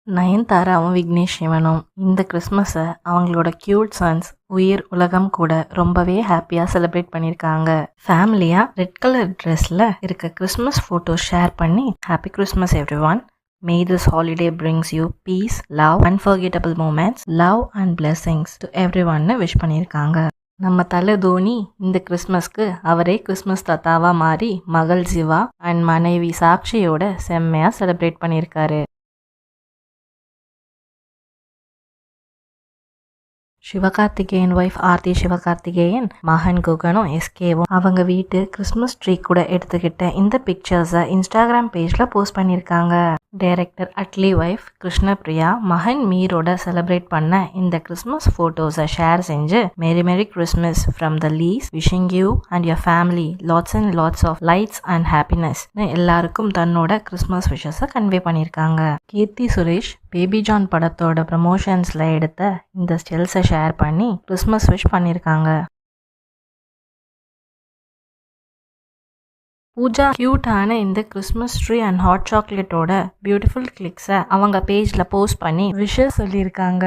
நயன்தாராவும் விக்னேஷ் சிவனும் இந்த கிறிஸ்மஸை அவங்களோட கியூட் சன்ஸ் உயிர் உலகம் கூட ரொம்பவே ஹாப்பியாக செலிப்ரேட் பண்ணியிருக்காங்க. ஃபேமிலியாக ரெட் கலர் ட்ரெஸ்ஸில் இருக்க கிறிஸ்மஸ் ஃபோட்டோ ஷேர் பண்ணி happy Christmas everyone, May this holiday brings you peace, love, unforgettable moments, love and blessings to everyone wish பண்ணியிருக்காங்க. நம்ம தலை தோனி இந்த கிறிஸ்மஸ்க்கு அவரே கிறிஸ்மஸ் தாத்தாவா மாறி மகள் ஜிவா அண்ட் மனைவி சாக்ஷியோட செம்மையா செலிப்ரேட் பண்ணியிருக்காரு. சிவகார்த்திகேயன் ஒய்ஃப் ஆர்த்தி சிவகார்த்திகேயன் மகன் குகனும் எஸ்கேவும் அவங்க வீட்டு கிறிஸ்மஸ் ட்ரீ கூட எடுத்துக்கிட்ட இந்த பிக்சர்ஸை இன்ஸ்டாகிராம் பேஜில் போஸ்ட் பண்ணியிருக்காங்க. டைரக்டர் அட்லி ஒய்ஃப் கிருஷ்ணபிரியா மகன் மீரோட செலிப்ரேட் பண்ண இந்த கிறிஸ்மஸ் ஃபோட்டோஸை ஷேர் செஞ்சு merry merry Christmas from the லீஸ், wishing you and your family lots and lots of lights and ஹாப்பினஸ்னு எல்லாருக்கும் தன்னோட கிறிஸ்மஸ் விஷஸை கன்வே பண்ணியிருக்காங்க. கீர்த்தி சுரேஷ் பேபி ஜான் படத்தோட ப்ரமோஷன்ஸில் எடுத்த இந்த ஸ்டில்ஸை ஷேர் பண்ணி கிறிஸ்மஸ் விஷ் பண்ணியிருக்காங்க. பூஜா கியூட்டான இந்த கிறிஸ்மஸ் ட்ரீ அண்ட் ஹாட் சாக்லேட்டோட பியூட்டிஃபுல் கிளிக்ஸை அவங்க பேஜில் போஸ்ட் பண்ணி விஷஸ் சொல்லியிருக்காங்க.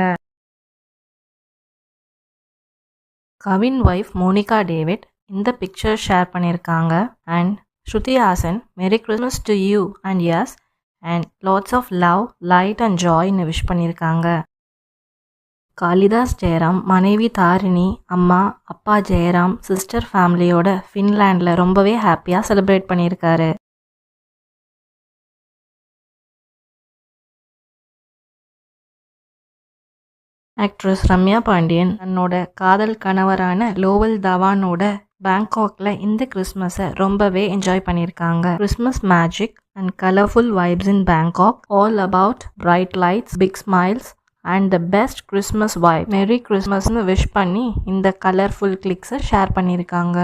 கவின் ஒய்ஃப் மோனிகா டேவிட் இந்த பிக்சர் ஷேர் பண்ணியிருக்காங்க. And Shruti Haasan merry Christmas to you and yes and lots of love, light and ஜாய்னு விஷ் பண்ணியிருக்காங்க. காளிதாஸ் ஜெயராம் மனைவி தாரிணி, அம்மா அப்பா ஜெயராம், சிஸ்டர் ஃபேமிலியோட ஃபின்லாண்டில் ரொம்பவே ஹாப்பியாக செலிப்ரேட் பண்ணியிருக்காரு. ஆக்ட்ரஸ் ரம்யா பாண்டியன் தன்னோட காதல் கணவரான லோவல் தவானோட பேங்காக்ல இந்த கிறிஸ்மஸை ரொம்பவே என்ஜாய் பண்ணியிருக்காங்க. Christmas magic and colourful vibes in Bangkok, all about bright lights, big smiles and the best Christmas vibe. Merry கிறிஸ்மஸ்னு விஷ் பண்ணி இந்த கலர்ஃபுல் கிளிக்ஸை ஷேர் பண்ணியிருக்காங்க.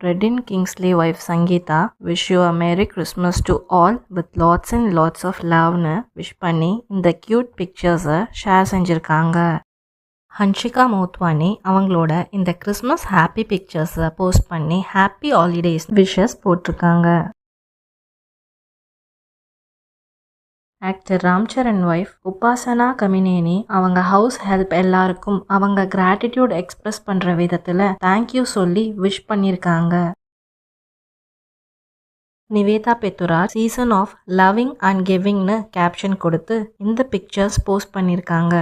Redin Kingsley wife Sangeetha wish you a merry Christmas to all with lots and lots of லவ்னு wish பண்ணி இந்த cute பிக்சர்ஸை share செஞ்சுருக்காங்க. ஹன்ஷிகா மோத்வானி அவங்களோட இந்த கிறிஸ்மஸ் ஹாப்பி பிக்சர்ஸை போஸ்ட் பண்ணி ஹாப்பி ஹாலிடேஸ் விஷஸ் போட்டிருக்காங்க. ஆக்டர் ராம்சரண் ஒய்ஃப் உபாசனா கமினேனி அவங்க ஹவுஸ் ஹெல்ப் எல்லாருக்கும் அவங்க கிராட்டிடியூட் எக்ஸ்பிரஸ் பண்ணுற விதத்தில் தேங்க்யூ சொல்லி விஷ் பண்ணியிருக்காங்க. Nivetha Pethuraj season of loving and கிவிங்னு கேப்ஷன் கொடுத்து இந்த பிக்சர்ஸ் போஸ்ட் பண்ணியிருக்காங்க.